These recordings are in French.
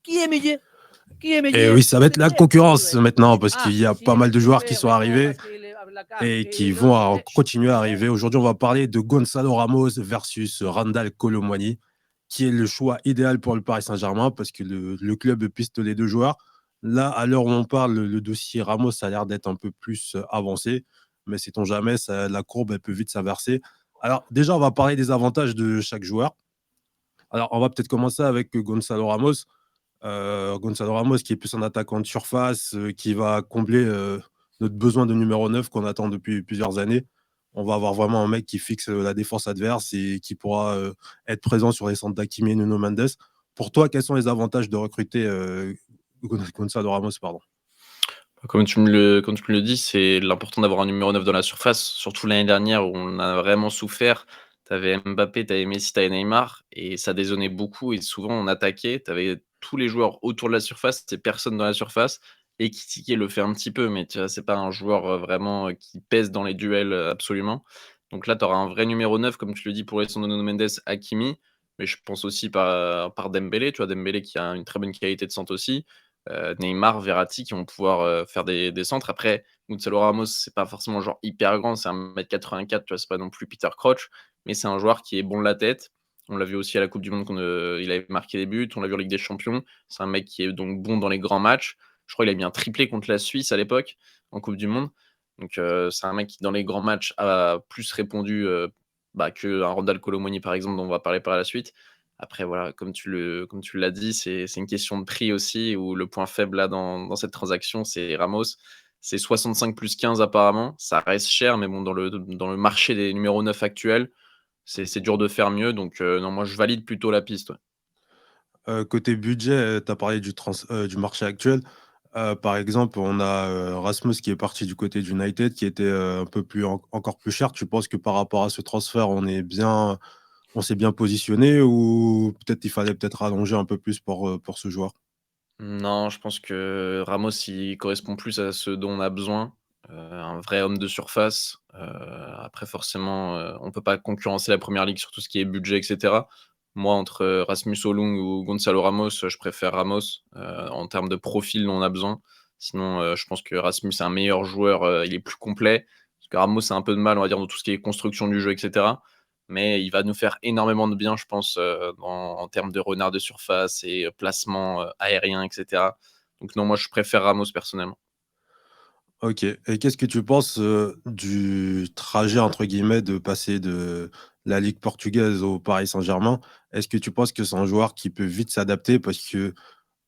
Qui est Meunier? Qui est Et Meunier? oui, ça va être la concurrence Ouais. maintenant parce Ah, qu'il y a pas si, mal de je joueurs qui sais, sont réponds arrivés parce qu'il est avec la carte. et Et qui non, vont chut, continuer à arriver. Aujourd'hui, on va parler de Gonzalo Ramos versus Randal Kolo Muani, qui est le choix idéal pour le Paris Saint-Germain parce que le club piste les deux joueurs. Là, à l'heure où on parle, le dossier Ramos a l'air d'être un peu plus avancé, mais sait-on jamais, la courbe elle peut vite s'inverser. Alors déjà, on va parler des avantages de chaque joueur. Alors, on va peut-être commencer avec Gonzalo Ramos. Gonzalo Ramos, qui est plus un attaquant de surface, qui va combler notre besoin de numéro 9 qu'on attend depuis plusieurs années. On va avoir vraiment un mec qui fixe la défense adverse et qui pourra être présent sur les centres d'Hakimi et Nuno Mendes. Pour toi, quels sont les avantages de recruter Gonzalo Ramos, pardon? Comme tu me le dis, c'est l'important d'avoir un numéro 9 dans la surface, surtout l'année dernière où on a vraiment souffert. Tu avais Mbappé, tu avais Messi, tu avais Neymar et ça dézonnait beaucoup et souvent on attaquait, tu avais tous les joueurs autour de la surface et personne dans la surface. Et Ekitike le fait un petit peu, mais tu vois, c'est pas un joueur vraiment qui pèse dans les duels absolument. Donc là, tu auras un vrai numéro 9, comme tu le dis, pour Alessandro Nuno Mendes, Hakimi, mais je pense aussi par Dembélé, tu vois, Dembélé qui a une très bonne qualité de centre aussi. Neymar, Verratti qui vont pouvoir faire des centres. Après, Gonzalo Ramos, c'est pas forcément un joueur hyper grand, c'est 1m84, tu vois, c'est pas non plus Peter Crouch, mais c'est un joueur qui est bon de la tête. On l'a vu aussi à la Coupe du Monde il avait marqué des buts, on l'a vu en Ligue des Champions. C'est un mec qui est donc bon dans les grands matchs. Je crois qu'il a mis un triplé contre la Suisse à l'époque, en Coupe du Monde. Donc c'est un mec qui, dans les grands matchs, a plus répondu qu'un Randal Kolo Muani, par exemple, dont on va parler par la suite. Après, voilà, comme tu l'as dit, c'est une question de prix aussi, où le point faible là dans cette transaction, c'est Ramos. C'est 65 plus 15 apparemment. Ça reste cher, mais bon, dans le marché des numéros 9 actuels, c'est dur de faire mieux. Donc, non, moi, je valide plutôt la piste. Ouais. Côté budget, tu as parlé du marché actuel. Par exemple, on a Rasmus qui est parti du côté d'United, qui était un peu encore plus cher. Tu penses que par rapport à ce transfert, on s'est bien positionné ou peut-être il fallait peut-être rallonger un peu plus pour ce joueur? Non, je pense que Ramos, il correspond plus à ce dont on a besoin. Un vrai homme de surface. Après, forcément, on peut pas concurrencer la première ligue sur tout ce qui est budget, et cetera. Moi, entre Rasmus Højlund ou Gonzalo Ramos, je préfère Ramos, en termes de profil dont on a besoin. Sinon, je pense que Rasmus est un meilleur joueur, il est plus complet. Parce que Ramos a un peu de mal, on va dire, dans tout ce qui est construction du jeu, et cetera. Mais il va nous faire énormément de bien, je pense, en termes de renard de surface et placement aérien, et cetera. Donc non, moi, je préfère Ramos personnellement. OK, et qu'est-ce que tu penses, du trajet entre guillemets de passer de la ligue portugaise au Paris Saint-Germain? Est-ce que tu penses que c'est un joueur qui peut vite s'adapter? Parce que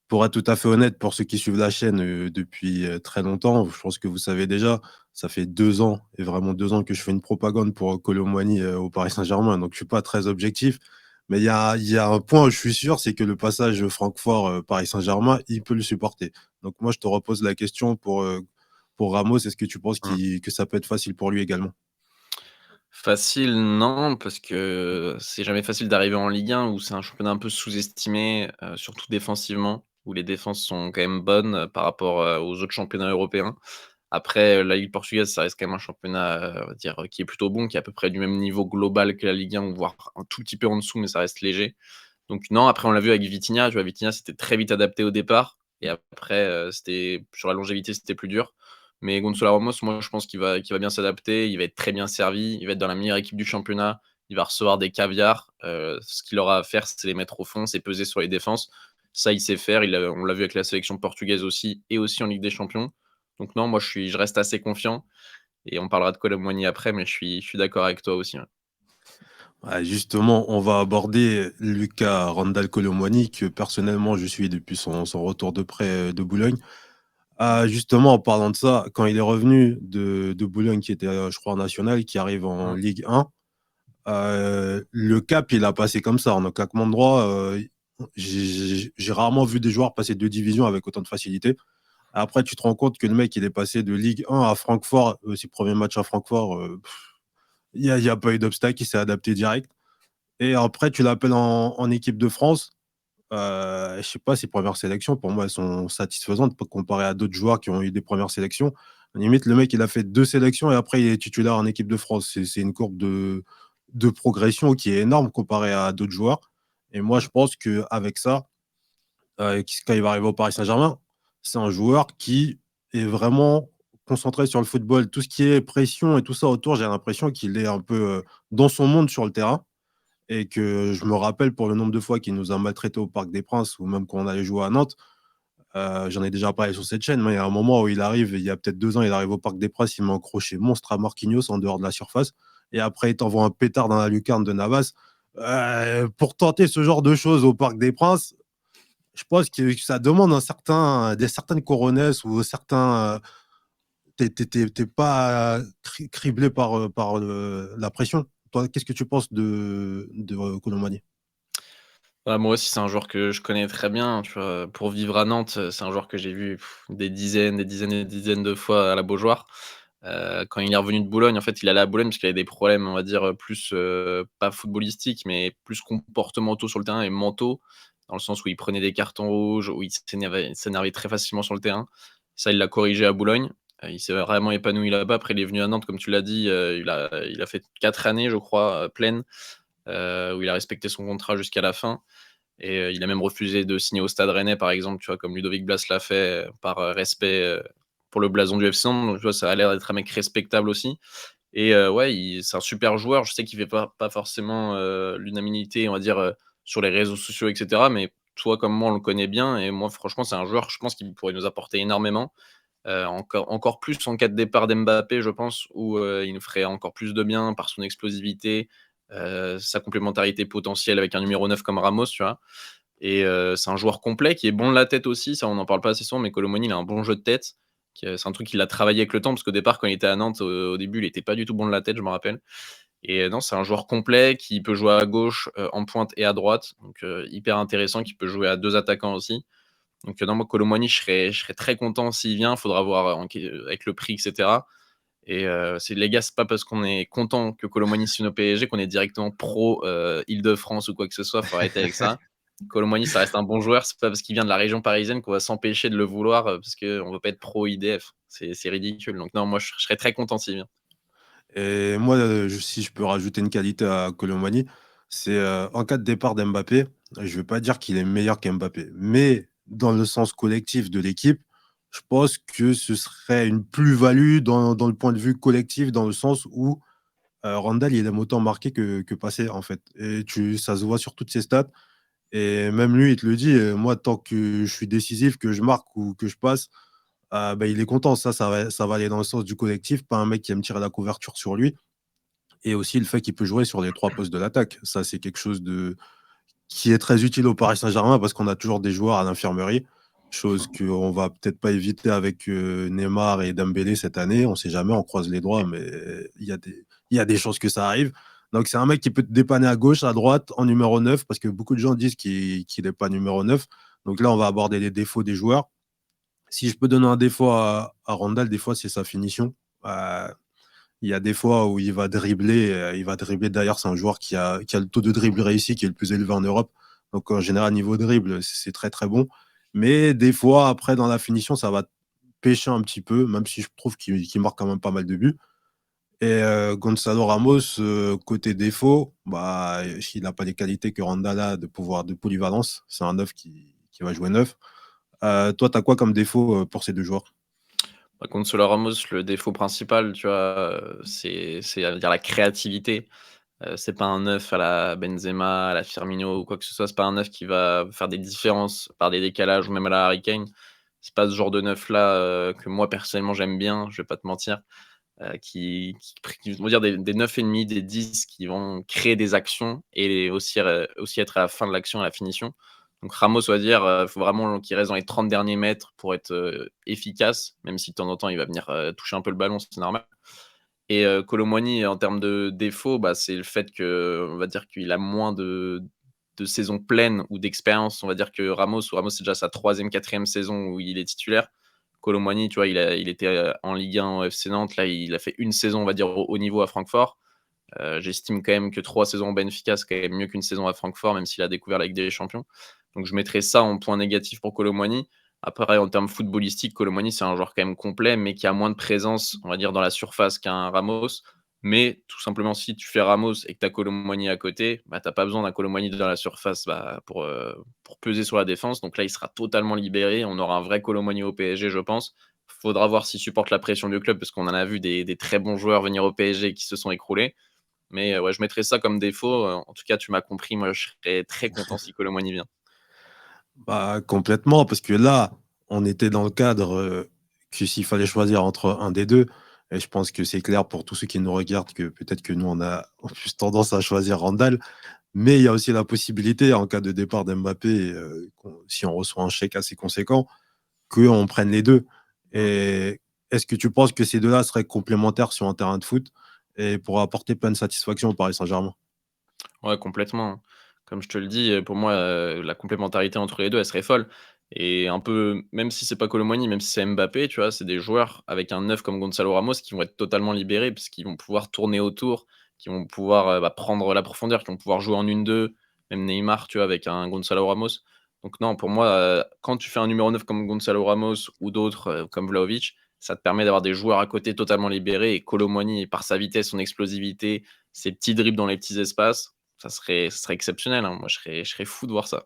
pour être tout à fait honnête, pour ceux qui suivent la chaîne, depuis, très longtemps, je pense que vous savez déjà, ça fait 2 ans et vraiment 2 ans que je fais une propagande pour, Kolo Muani, au Paris Saint-Germain, donc je suis pas très objectif. Mais il y a un point où je suis sûr, c'est que le passage Francfort, Paris Saint-Germain, il peut le supporter. Donc moi, je te repose la question pour Ramos, est-ce que tu penses Mmh. que ça peut être facile pour lui également? Facile, non, parce que c'est jamais facile d'arriver en Ligue 1 où c'est un championnat un peu sous-estimé, surtout défensivement, où les défenses sont quand même bonnes, par rapport, aux autres championnats européens. Après, la Ligue portugaise, ça reste quand même un championnat, on va dire, qui est plutôt bon, qui est à peu près du même niveau global que la Ligue 1, voire un tout petit peu en dessous, mais ça reste léger. Donc non, après on l'a vu avec Vitinha, tu vois? Vitinha s'était très vite adapté au départ et après, c'était sur la longévité, c'était plus dur. Mais Gonçalo Ramos, moi je pense qu'il va bien s'adapter, il va être très bien servi, il va être dans la meilleure équipe du championnat, il va recevoir des caviars, ce qu'il aura à faire, c'est les mettre au fond, c'est peser sur les défenses. Ça, il sait faire, on l'a vu avec la sélection portugaise aussi et aussi en Ligue des Champions. Donc non, moi je reste assez confiant et on parlera de Kolo Muani après, mais je suis d'accord avec toi aussi, ouais. Ouais, justement, on va aborder Lucas Randal Kolo Muani, que personnellement je suis depuis son retour de prêt, de Boulogne. Ah, justement, en parlant de ça, quand il est revenu de Boulogne, qui était, je crois, en national, qui arrive en Mmh. Ligue 1, le cap, il a passé comme ça, en un claquement de doigts. J'ai rarement vu des joueurs passer 2 divisions avec autant de facilité. Après, tu te rends compte que le mec, il est passé de Ligue 1 à Francfort, ses premiers matchs à Francfort, il y a pas eu d'obstacle, il s'est adapté direct. Et après, tu l'appelles en équipe de France. Je sais pas, ses premières sélections, pour moi, elles sont satisfaisantes comparées à d'autres joueurs qui ont eu des premières sélections. Limite, le mec, il a fait 2 sélections et après, il est titulaire en équipe de France. C'est une courbe de progression qui est énorme comparée à d'autres joueurs. Et moi, je pense qu'avec ça, quand il va arriver au Paris Saint-Germain, c'est un joueur qui est vraiment concentré sur le football. Tout ce qui est pression et tout ça autour, j'ai l'impression qu'il est un peu dans son monde sur le terrain. Et que je me rappelle pour le nombre de fois qu'il nous a maltraités au Parc des Princes ou même quand on allait jouer à Nantes. J'en ai déjà parlé sur cette chaîne, mais il y a un moment où il arrive, il y a peut-être 2 ans, il arrive au Parc des Princes, il met un crochet monstre à Marquinhos en dehors de la surface. Et après, il t'envoie un pétard dans la lucarne de Navas. Pour tenter ce genre de choses au Parc des Princes, je pense que ça demande certaines coronesses ou certains. T'es pas criblé par la pression. Toi, qu'est-ce que tu penses de Colomani? Ouais, moi aussi, c'est un joueur que je connais très bien, tu vois? Pour vivre à Nantes, c'est un joueur que j'ai vu des dizaines, des dizaines et des dizaines de fois à la Beaujoire. Quand il est revenu de Boulogne, en fait, il allait à Boulogne parce qu'il avait des problèmes, on va dire, plus, pas footballistiques, mais plus comportementaux sur le terrain et mentaux, dans le sens où il prenait des cartons rouges, où il s'énervait très facilement sur le terrain. Ça, il l'a corrigé à Boulogne. Il s'est vraiment épanoui là-bas. Après, il est venu à Nantes, comme tu l'as dit, il a fait 4 années, je crois, pleines, où il a respecté son contrat jusqu'à la fin. Et il a même refusé de signer au Stade Rennais, par exemple, tu vois? Comme Ludovic Blas l'a fait, par, respect, pour le blason du FC Nantes. Donc tu vois, ça a l'air d'être un mec respectable aussi. Et ouais, c'est un super joueur. Je sais qu'il fait pas forcément, l'unanimité, on va dire, sur les réseaux sociaux et cetera, mais toi comme moi, on le connaît bien et moi franchement, c'est un joueur, je pense, qui pourrait nous apporter énormément, encore plus en cas de départ d'Mbappé, je pense, où, il nous ferait encore plus de bien par son explosivité, sa complémentarité potentielle avec un numéro 9 comme Ramos, tu vois? Et c'est un joueur complet qui est bon de la tête aussi, ça on n'en parle pas assez souvent, mais Kolo Muani, il a un bon jeu de tête, c'est un truc qu'il a travaillé avec le temps parce qu'au départ quand il était à Nantes, au début, il était pas du tout bon de la tête, je me rappelle. Et non, c'est un joueur complet qui peut jouer à gauche, en pointe et à droite, donc hyper intéressant, qui peut jouer à 2 attaquants aussi. Donc non, moi Kolo Muani, je serais très content s'il vient, faudra voir, avec le prix et cetera. Et c'est les gars, c'est pas parce qu'on est content que Kolo Muani signe au PSG qu'on est directement pro, Île-de-France ou quoi que ce soit, faut arrêter avec ça. Kolo Muani, ça reste un bon joueur, c'est pas parce qu'il vient de la région parisienne qu'on va s'empêcher de le vouloir, parce qu'on veut pas être pro IDF. C'est ridicule. Donc non, moi je serais très content s'il vient. Et moi, si je peux rajouter une qualité à Colomani, c'est en cas de départ d'Mbappé, je ne vais pas dire qu'il est meilleur qu'Mbappé, mais dans le sens collectif de l'équipe, je pense que ce serait une plus-value dans le point de vue collectif, dans le sens où Randall, il aime autant marquer que passer, en fait. Et ça se voit sur toutes ses stats. Et même lui, il te le dit, moi, tant que je suis décisif, que je marque ou que je passe, bah, il est content. Ça va aller dans le sens du collectif, pas un mec qui aime tirer la couverture sur lui. Et aussi le fait qu'il peut jouer sur les 3 postes de l'attaque. Ça, c'est quelque chose qui est très utile au Paris Saint-Germain parce qu'on a toujours des joueurs à l'infirmerie, chose qu'on va peut-être pas éviter avec Neymar et Dembélé cette année. On sait jamais, on croise les doigts, mais il y a des chances que ça arrive. Donc, c'est un mec qui peut te dépanner à gauche, à droite, en numéro 9, parce que beaucoup de gens disent qu'il n'est pas numéro 9. Donc là, on va aborder les défauts des joueurs. Si je peux donner un défaut à Randall, des fois, c'est sa finition. Euh, il y a des fois où il va dribbler. D'ailleurs, c'est un joueur qui a le taux de dribble réussi qui est le plus élevé en Europe. Donc, en général, niveau dribble, c'est très, très bon. Mais des fois, après, dans la finition, ça va pêcher un petit peu, même si je trouve qu'il marque quand même pas mal de buts. Et Gonzalo Ramos, côté défaut, bah, il n'a pas les qualités que Randall a de polyvalence. C'est un neuf qui va jouer neuf. Toi, tu as quoi comme défaut pour ces deux joueurs? Par contre, sur Ramos, le défaut principal, tu vois, c'est à dire la créativité. C'est pas un neuf à la Benzema, à la Firmino ou quoi que ce soit. C'est pas un neuf qui va faire des différences par des décalages ou même à la Harry Kane. C'est pas ce genre de neuf-là, que moi personnellement j'aime bien, je vais pas te mentir. Qui vont dire des 9,5, des 10 qui vont créer des actions et aussi être à la fin de l'action, à la finition. Donc Ramos, on va dire, faut vraiment qu'il reste dans les 30 derniers mètres pour être, efficace, même si de temps en temps il va venir, toucher un peu le ballon, c'est normal. Et Kolo Muani, en termes de défaut, bah, c'est le fait qu'on va dire qu'il a moins de saisons pleines ou d'expérience, on va dire, que Ramos. Ramos, c'est déjà sa 3e, 4e saison où il est titulaire. Kolo Muani, tu vois, il était, en Ligue 1 au FC Nantes. Là, il a fait une saison, on va dire, au haut niveau à Francfort. J'estime quand même que 3 saisons au Benfica, c'est quand même mieux qu'une saison à Francfort, même s'il a découvert la Ligue des Champions. Donc je mettrais ça en point négatif pour Kolo Muani. Après, en termes footballistiques, Kolo Muani, c'est un joueur quand même complet, mais qui a moins de présence, on va dire, dans la surface qu'un Ramos. Mais tout simplement, si tu fais Ramos et que tu as Kolo Muani à côté, bah, tu pas besoin d'un Kolo Muani dans la surface, bah, pour peser sur la défense. Donc là, il sera totalement libéré. On aura un vrai Kolo Muani au PSG, je pense. Faudra voir s'il supporte la pression du club parce qu'on en a vu des très bons joueurs venir au PSG qui se sont écroulés. Mais ouais, je mettrais ça comme défaut. En tout cas, tu m'as compris. Moi, je serais très content si Kolo Muani vient. Bah, complètement, parce que là, on était dans le cadre que s'il fallait choisir entre un des deux, et je pense que c'est clair pour tous ceux qui nous regardent que peut-être que nous, on a plus tendance à choisir Randall, mais il y a aussi la possibilité, en cas de départ d'Mbappé, si on reçoit un chèque assez conséquent, qu'on prenne les deux. Et est-ce que tu penses que ces deux-là seraient complémentaires sur un terrain de foot et pourraient apporter plein de satisfaction au Paris Saint-Germain? Ouais, complètement. Comme je te le dis, pour moi, la complémentarité entre les 2 elle serait folle et un peu même si c'est pas Kolo Muani, même si c'est Mbappé, tu vois? C'est des joueurs avec un neuf comme Gonzalo Ramos qui vont être totalement libérés puisqu'ils vont pouvoir tourner autour, qui vont pouvoir, bah, prendre la profondeur, qui vont pouvoir jouer en 1-2, même Neymar, tu vois? Avec un Gonzalo Ramos. Donc non, pour moi, quand tu fais un numéro 9 comme Gonzalo Ramos ou d'autres, comme Vlahovic, ça te permet d'avoir des joueurs à côté totalement libérés et Kolo Muani, par sa vitesse, son explosivité, ses petits dribbles dans les petits espaces, ça serait exceptionnel, hein. Moi, je serais fou de voir ça.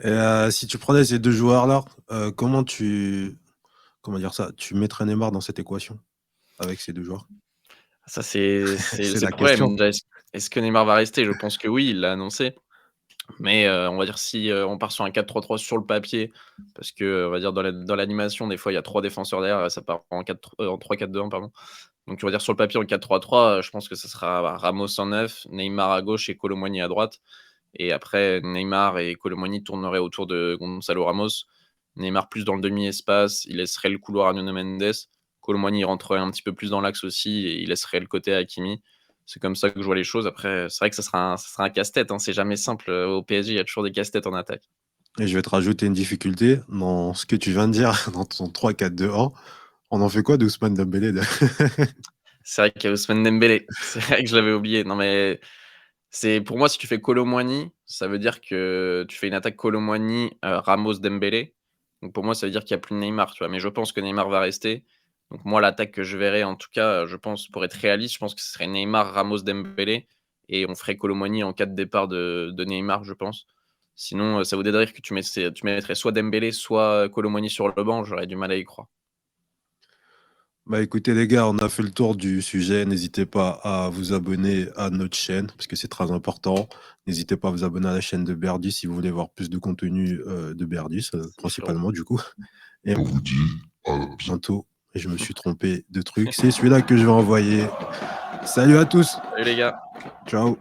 Et, si tu prenais ces deux joueurs-là, comment dire ça? Tu mettrais Neymar dans cette équation avec ces deux joueurs? Ça, c'est C'est c'est la le question. problème. Déjà, est-ce que Neymar va rester? Je pense que oui, il l'a annoncé. Mais, on va dire si, on part sur un 4-3-3 sur le papier, parce que, on va dire dans l'animation, des fois, il y a 3 défenseurs derrière, ça part en 3-4-2-1 pardon. Donc on va dire sur le papier en 4-3-3, je pense que ça sera Ramos en 9, Neymar à gauche et Kolo Muani à droite. Et après, Neymar et Kolo Muani tourneraient autour de Gonzalo Ramos. Neymar plus dans le demi-espace, il laisserait le couloir à Nuno Mendes. Kolo Muani rentrerait un petit peu plus dans l'axe aussi et il laisserait le côté à Hakimi. C'est comme ça que je vois les choses. Après, c'est vrai que ça sera un casse-tête, hein. C'est jamais simple. Au PSG, il y a toujours des casse-têtes en attaque. Et je vais te rajouter une difficulté dans ce que tu viens de dire dans ton 3-4-2-1. On en fait quoi d'Ousmane Dembélé là? C'est vrai qu'il y a Ousmane Dembélé. C'est vrai que je l'avais oublié. Non, mais c'est pour moi, si tu fais Kolo Muani, ça veut dire que tu fais une attaque Kolo Muani, Ramos, Dembélé. Donc pour moi, ça veut dire qu'il y a plus de Neymar, tu vois? Mais je pense que Neymar va rester. Donc moi, l'attaque que je verrais, en tout cas, je pense pour être réaliste, je pense que ce serait Neymar, Ramos, Dembélé et on ferait Kolo Muani en cas de départ de Neymar, je pense. Sinon, ça voudrait dire que tu mettrais soit Dembélé, soit Kolo Muani sur le banc, j'aurais du mal à y croire. Bah écoutez les gars, on a fait le tour du sujet. N'hésitez pas à vous abonner à notre chaîne parce que c'est très important. N'hésitez pas à vous abonner à la chaîne de Berdus si vous voulez voir plus de contenu de Berdus, principalement du coup. Et On vous dit à bientôt, et je me suis trompé de truc. C'est celui-là que je vais envoyer. Salut à tous. Salut les gars! Ciao.